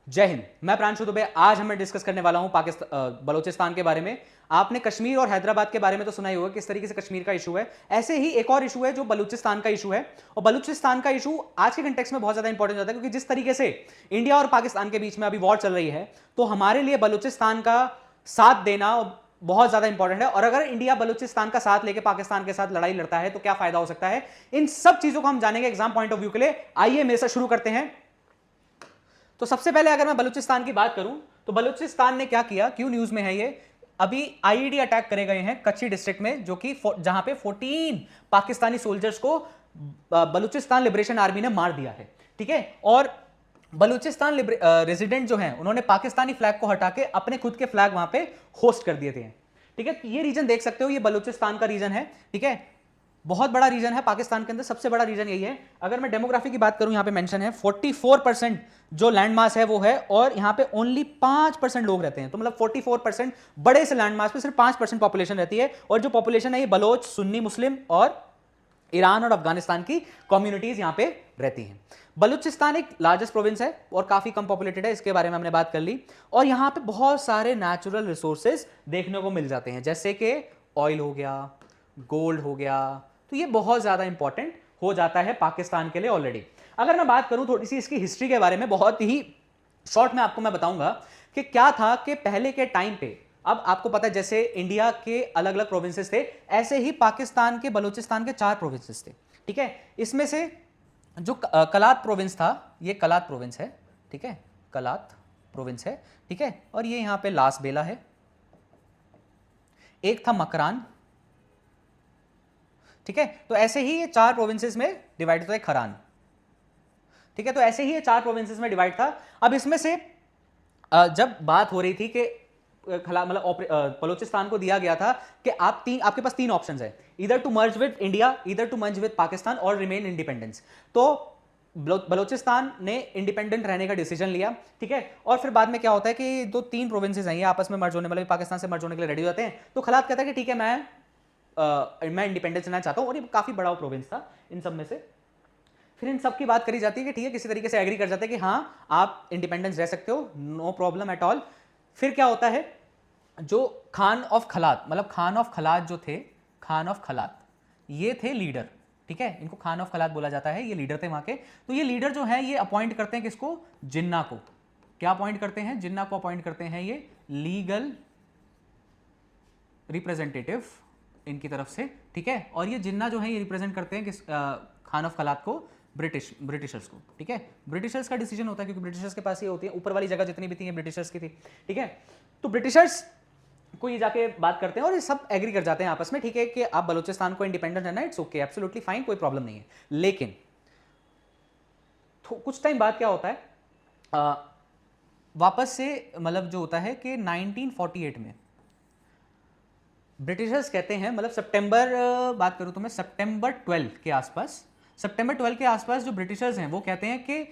जय हिंद। मैं प्रांशु दुबे। आज हम डिस्कस करने वाला हूं पाकिस्तान बलूचिस्तान के बारे में। आपने कश्मीर और हैदराबाद के बारे में तो सुना ही होगा किस तरीके से कश्मीर का इशू है। ऐसे ही एक और इशू है जो बलूचिस्तान का इशू है, और बलूचिस्तान का इशू आज के कंटेक्स्ट में बहुत ज्यादा इंपॉर्टेंट होता है, क्योंकि जिस तरीके से इंडिया और पाकिस्तान के बीच में अभी वॉर चल रही है, तो हमारे लिए बलूचिस्तान का साथ देना बहुत ज्यादा इंपॉर्टेंट है। और अगर इंडिया बलूचिस्तान का साथ लेके पाकिस्तान के साथ लड़ाई लड़ता है तो क्या फायदा हो सकता है, इन सब चीजों को हम जानेंगे एग्जाम पॉइंट ऑफ व्यू के लिए। आइए मेरे साथ शुरू करते हैं। तो सबसे पहले अगर मैं बलूचिस्तान की बात करूं तो बलूचिस्तान ने क्या किया, क्यों न्यूज में है ये, अभी आईईडी अटैक करे गए हैं कच्ची डिस्ट्रिक्ट में, जो कि जहां पे 14 पाकिस्तानी सोल्जर्स को बलूचिस्तान लिबरेशन आर्मी ने मार दिया है। ठीक है, और बलूचिस्तान रेजिडेंट जो हैं उन्होंने पाकिस्तानी फ्लैग को हटा के अपने खुद के फ्लैग वहां पे होस्ट कर दिए थे। ठीक है, ये रीजन देख सकते हो, ये बलूचिस्तान का रीजन है। ठीक है, बहुत बड़ा रीजन है पाकिस्तान के अंदर, सबसे बड़ा रीजन यही है। अगर मैं डेमोग्राफी की बात करूं, यहां पे मेंशन है 44% जो लैंड मास है वो है, और यहां पे ओनली 5% लोग रहते हैं। तो मतलब 44% बड़े से लैंड मास पे सिर्फ 5% पॉपुलेशन रहती है, और जो पॉपुलेशन है ये बलोच, सुन्नी मुस्लिम और ईरान और अफगानिस्तान की कम्युनिटीज यहां पे रहती हैं। बलूचिस्तान एक लार्जेस्ट प्रोविंस है और काफी कम पॉपुलेटेड है, इसके बारे में हमने बात कर ली। और यहां पे बहुत सारे नेचुरल रिसोर्सेज देखने को मिल जाते हैं, जैसे कि ऑयल हो गया, गोल्ड हो गया। तो ये बहुत ज्यादा इंपॉर्टेंट हो जाता है पाकिस्तान के लिए ऑलरेडी। अगर मैं बात करूं थोड़ी सी इसकी हिस्ट्री के बारे में, बहुत ही शॉर्ट में आपको मैं बताऊंगा कि क्या था कि पहले के टाइम पे, अब आपको पता है जैसे इंडिया के अलग अलग प्रोविंसेस थे, ऐसे ही पाकिस्तान के बलूचिस्तान के 4 प्रोविंसेस थे। ठीक है, इसमें से जो कलात प्रोविंस था, ये कलात प्रोविंस है। ठीक है, कलात प्रोविंस है। ठीक है, और ये यहां पे लास बेला है। एक था मकरान। ठीक है, तो ऐसे ही ये 4 प्रोविंसेस में डिवाइड होता है। खरान। ठीक है, तो ऐसे ही ये 4 प्रोविंसेस में डिवाइड था। अब इसमें से जब बात हो रही थी कि मतलब बलूचिस्तान को दिया गया था कि आपके पास 3 ऑप्शंस है, इधर टू मर्ज विद इंडिया, इधर टू मर्ज विद पाकिस्तान, और रिमेन इंडिपेंडेंस। तो बलूचिस्तान ने इंडिपेंडेंट रहने का डिसीजन लिया। ठीक है, और फिर बाद में क्या होता है कि दो 3 प्रोविंसेस हैं, ये आपस में मर्ज होने वाले, पाकिस्तान से मर्ज होने के लिए रेडी हो जाते हैं। तो खलात कहता है कि ठीक है, मैं इंडिपेंडेंस लेना चाहता हूं, और ये काफी बड़ा प्रोविंस था इन सब में से। फिर इन सब की बात करी जाती है कि ठीक है, किसी तरीके से एग्री कर जाते हैं कि हाँ आप इंडिपेंडेंस रह सकते हो, नो प्रॉब्लम एट ऑल। फिर क्या होता है, जो खान ऑफ खलात, मतलब खान ऑफ खलात जो थे, खान ऑफ खलात ये थे लीडर। ठीक है, इनको खान ऑफ खलात बोला जाता है, ये लीडर थे वहां के। तो ये लीडर जो है ये अपॉइंट करते हैं किसको, जिन्ना को। क्या अपॉइंट करते हैं, जिन्ना को अपॉइंट करते हैं ये लीगल रिप्रेजेंटेटिव इनकी तरफ से। ठीक है, और ये जिन्ना जो है ये रिप्रेजेंट करते हैं किस, खान ऑफ खलात को, ब्रिटिशर्स को। ठीक है, ब्रिटिशर्स का डिसीजन होता है, क्योंकि ब्रिटिशर्स के पास ये होती है, ऊपर वाली जगह जितनी भी थी ये ब्रिटिशर्स की थी। ठीक है, तो ब्रिटिशर्स को ये जाके बात करते हैं और ये सब एग्री कर जाते हैं आपस में, ठीक है, कि आप बलूचिस्तान को इंडिपेंडेंट रहना, इट्स ओके, एब्सोल्युटली फाइन, कोई प्रॉब्लम नहीं है। लेकिन कुछ टाइम बाद क्या होता है, वापस से मतलब जो होता है कि 1948 में ब्रिटिशर्स कहते हैं, मतलब सितंबर बात करूं तो मैं सितंबर 12 के आसपास, सितंबर 12 के आसपास जो ब्रिटिशर्स हैं वो कहते हैं कि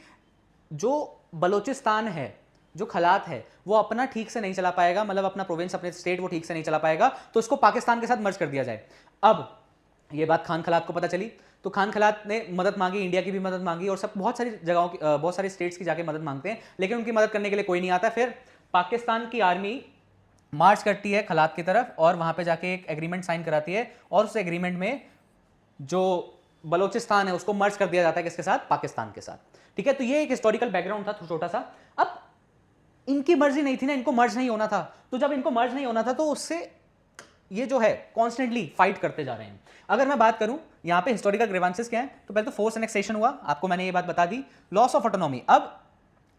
जो बलूचिस्तान है, जो खलात है, वो अपना ठीक से नहीं चला पाएगा, मतलब अपना प्रोविंस, अपने स्टेट वो ठीक से नहीं चला पाएगा, तो उसको पाकिस्तान के साथ मर्ज कर दिया जाए। अब ये बात खान खलात को पता चली, तो खान खलात ने मदद मांगी, इंडिया की भी मदद मांगी, और सब बहुत सारी जगहों की, बहुत सारी स्टेट्स की जाके मदद मांगते हैं, लेकिन उनकी मदद करने के लिए कोई नहीं आता। फिर पाकिस्तान की आर्मी मार्च करती है खलात की तरफ, और वहां पे जाके एक एग्रीमेंट साइन कराती है, और उस एग्रीमेंट में जो बलूचिस्तान है उसको मर्ज कर दिया जाता है किसके साथ, पाकिस्तान के साथ। ठीक है, तो ये एक हिस्टोरिकल बैकग्राउंड था छोटा सा। अब इनकी मर्जी नहीं थी ना, इनको मर्ज नहीं होना था, तो जब इनको मर्ज नहीं होना था तो उससे ये जो है कॉन्स्टेंटली फाइट करते जा रहे हैं। अगर मैं बात करूं यहां पे हिस्टोरिकल ग्रीवांसेस क्या है, तो पहले तो फोर्स एनेक्सेशन हुआ, आपको मैंने ये बात बता दी। लॉस ऑफ ऑटोनॉमी, अब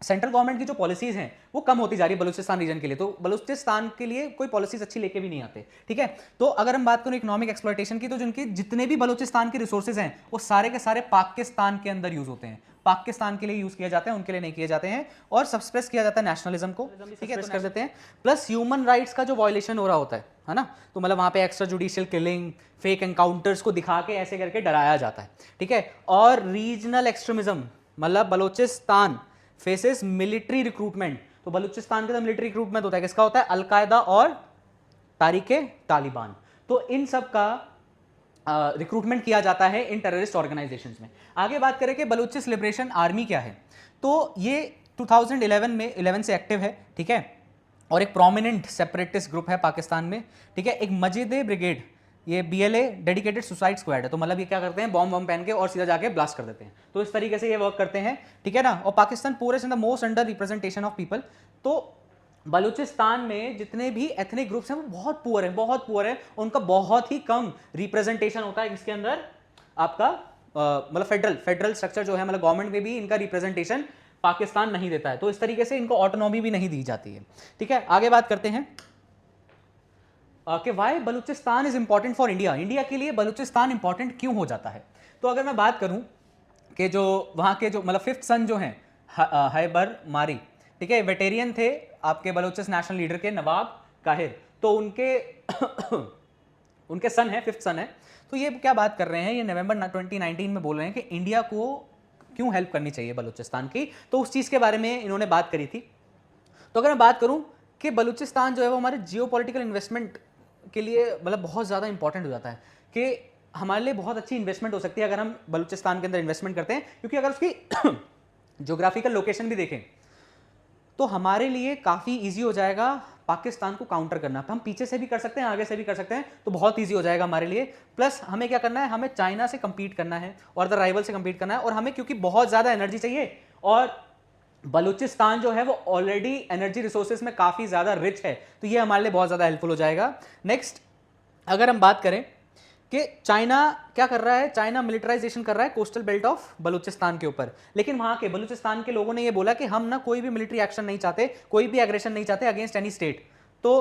सेंट्रल गवर्नमेंट की जो पॉलिसीज हैं वो कम होती जा रही है बलूचिस्तान रीजन के लिए, तो बलूचिस्तान के लिए कोई पॉलिसीज अच्छी लेके भी नहीं आते। ठीक है, तो अगर हम बात करें इकोनॉमिक एक्सप्लॉयटेशन की, तो जिनके जितने भी बलूचिस्तान के रिसोर्सेज हैं वो सारे के सारे पाकिस्तान के अंदर यूज होते हैं, पाकिस्तान के लिए यूज किए जाते हैं, उनके लिए नहीं किए जाते हैं, और सब्सप्रेस किया जाता है नेशनलिज्म को। ठीक है, तो कर देते हैं। प्लस ह्यूमन राइट्स का जो वायलेशन हो रहा होता है ना, तो मतलब वहां पे extra judicial killing, fake encounters को दिखा के ऐसे करके डराया जाता है। ठीक है, और रीजनल एक्सट्रीमिज्म, मतलब बलूचिस्तान फेसेस मिलिट्री रिक्रूटमेंट, तो बलूचिस्तान के अंदर मिलिट्री रिक्रूटमेंट होता है, किसका होता है, अलकायदा और तारीके तालिबान। तो इन सब का रिक्रूटमेंट किया जाता है इन टेररिस्ट ऑर्गेनाइजेशंस में। आगे बात करें कि बलूचिस लिबरेशन आर्मी क्या है, तो ये 2011 में 11 से एक्टिव है, ठीक है, और एक प्रोमिनेंट सेपरेटिस्ट ग्रुप है पाकिस्तान में, ठीक है। एक मजीद ब्रिगेड, ये BLA डेडिकेटेड सुसाइड स्क्वाड है, तो मतलब ये क्या करते हैं, बॉम्ब वॉम्ब पहन के और सीधा जाके ब्लास्ट कर देते हैं, तो इस तरीके से ये वर्क करते हैं, ठीक है ना। और पाकिस्तान पूरे in the most under representation of people. तो बलूचिस्तान में जितने भी एथनिक ग्रुप्स हैं वो बहुत पुअर हैं, बहुत पुअर हैं, उनका बहुत ही कम रिप्रेजेंटेशन होता है इसके अंदर आपका मतलब फेडरल स्ट्रक्चर जो है, मतलब गवर्नमेंट में भी इनका रिप्रेजेंटेशन पाकिस्तान नहीं देता है, तो इस तरीके से इनको ऑटोनॉमी भी नहीं दी जाती है, ठीक है। आगे बात करते हैं कि why Balochistan is important for India, India के लिए बलूचिस्तान इंपॉर्टेंट क्यों हो जाता है। तो अगर मैं बात करूं कि जो वहां के जो मतलब 5th सन जो हैं हैबर मारी, ठीक है, वेटेरियन थे आपके बलूचिस नेशनल लीडर के नवाब काहिर, तो उनके उनके सन है, 5th सन है। तो ये क्या बात कर रहे हैं, ये नवंबर 2019 में बोल रहे हैं कि इंडिया को क्यों हेल्प करनी चाहिए बलूचिस्तान की, तो उस चीज़ के बारे में इन्होंने बात करी थी। तो अगर मैं बात करूं कि बलूचिस्तान जो है वो हमारे जियोपॉलिटिकल इन्वेस्टमेंट के लिए मतलब बहुत ज़्यादा इंपॉर्टेंट हो जाता है, कि हमारे लिए बहुत अच्छी इन्वेस्टमेंट हो सकती है अगर हम बलूचिस्तान के अंदर इन्वेस्टमेंट करते हैं, क्योंकि अगर उसकी ज्योग्राफिकल लोकेशन भी देखें तो हमारे लिए काफ़ी ईजी हो जाएगा पाकिस्तान को काउंटर करना। हम पीछे से भी कर सकते हैं, आगे से भी कर सकते हैं, तो बहुत ईजी हो जाएगा हमारे लिए। प्लस हमें क्या करना है, हमें चाइना से compete करना है और द राइवल से compete करना है, और हमें क्योंकि बहुत ज़्यादा एनर्जी चाहिए, और बलूचिस्तान जो है वो ऑलरेडी एनर्जी रिसोर्सेज में काफ़ी ज़्यादा रिच है, तो ये हमारे लिए बहुत ज़्यादा हेल्पफुल हो जाएगा। नेक्स्ट अगर हम बात करें कि चाइना क्या कर रहा है, चाइना मिलिटराइजेशन कर रहा है कोस्टल बेल्ट ऑफ बलूचिस्तान के ऊपर, लेकिन वहां के बलूचिस्तान के लोगों ने ये बोला कि हम ना कोई भी मिलिट्री एक्शन नहीं चाहते, कोई भी एग्रेशन नहीं चाहते अगेंस्ट एनी स्टेट। तो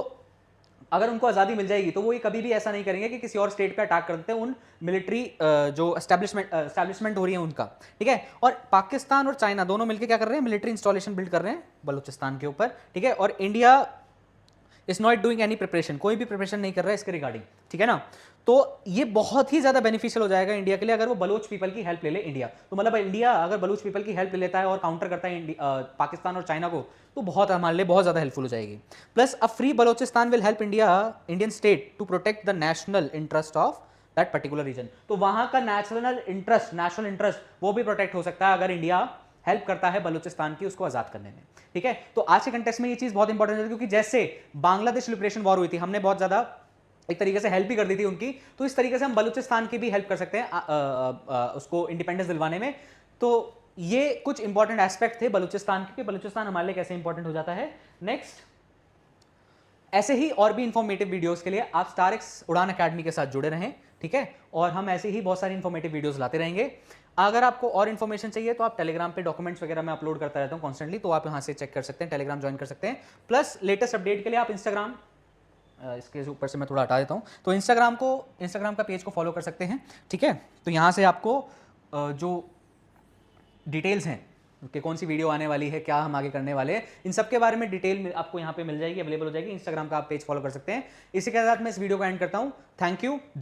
अगर उनको आज़ादी मिल जाएगी तो वो ये कभी भी ऐसा नहीं करेंगे कि किसी और स्टेट पे अटैक कर देते हैं उन मिलिट्री जो एस्टैब्लिशमेंट हो रही है उनका, ठीक है। और पाकिस्तान और चाइना दोनों मिलकर क्या कर रहे हैं, मिलिट्री इंस्टॉलेशन बिल्ड कर रहे हैं बलूचिस्तान के ऊपर, ठीक है। और India is not doing any preparation, कोई भी प्रिपरेशन नहीं कर रहा है इसके रिगार्डिंग, ठीक है ना। तो ये बहुत ही ज्यादा बेनिफिशियल हो जाएगा इंडिया के लिए अगर वो बलूच पीपल की हेल्प ले ले इंडिया। तो मतलब इंडिया अगर बलूच पीपल की हेल्प ले लेता है और काउंटर करता है पाकिस्तान और चाइना को, तो बहुत हमारे लिए बहुत ज्यादा हेल्पफुल हो जाएगी। Plus a free Balochistan will help Indian state to protect the national interest of that particular region. तो वहां का नेशनल इंटरेस्ट वो भी प्रोटेक्ट हो सकता है अगर इंडिया हेल्प करता है बलूचिस्तान की उसको आजाद करने में, ठीक है। तो आज के कंटेक्स्ट में ये चीज बहुत इंपॉर्टेंट है, क्योंकि जैसे बांग्लादेश लिबरेशन वॉर हुई थी, हमने बहुत ज्यादा एक तरीके से हेल्प भी कर दी थी उनकी, तो इस तरीके से हम बलूचिस्तान की भी हेल्प कर सकते हैं उसको इंडिपेंडेंस दिलवाने में। तो ये कुछ इंपॉर्टेंट एस्पेक्ट थे बलूचिस्तान के, बलूचिस्तान हमारे लिए कैसे इंपॉर्टेंट हो जाता है। नेक्स्ट ऐसे ही और भी इंफॉर्मेटिव वीडियोस के लिए आप स्टारएक्स उड़ान अकेडमी के साथ जुड़े रहें, ठीक है, और हम ऐसे ही बहुत सारी इंफॉर्मेटिव वीडियोस लाते रहेंगे। अगर आपको और इन्फॉर्मेशन चाहिए तो आप टेलीग्राम पे डॉक्यूमेंट्स वगैरह मैं अपलोड करता रहता हूँ कॉन्स्टेंटली, तो आप यहाँ से चेक कर सकते हैं, टेलीग्राम ज्वाइन कर सकते हैं। प्लस लेटेस्ट अपडेट के लिए आप इंस्टाग्राम, इसके ऊपर से मैं थोड़ा हटा देता हूँ, तो इंस्टाग्राम का पेज को फॉलो कर सकते हैं, ठीक है। तो यहाँ से आपको जो डिटेल्स हैं कि कौन सी वीडियो आने वाली है, क्या हम आगे करने वाले हैं, इन सब के बारे में डिटेल आपको यहाँ पे मिल जाएगी, अवेलेबल हो जाएगी। इंस्टाग्राम का आप पेज फॉलो कर सकते हैं। इसी के साथ मैं इस वीडियो को एंड करता हूँ। Thank you.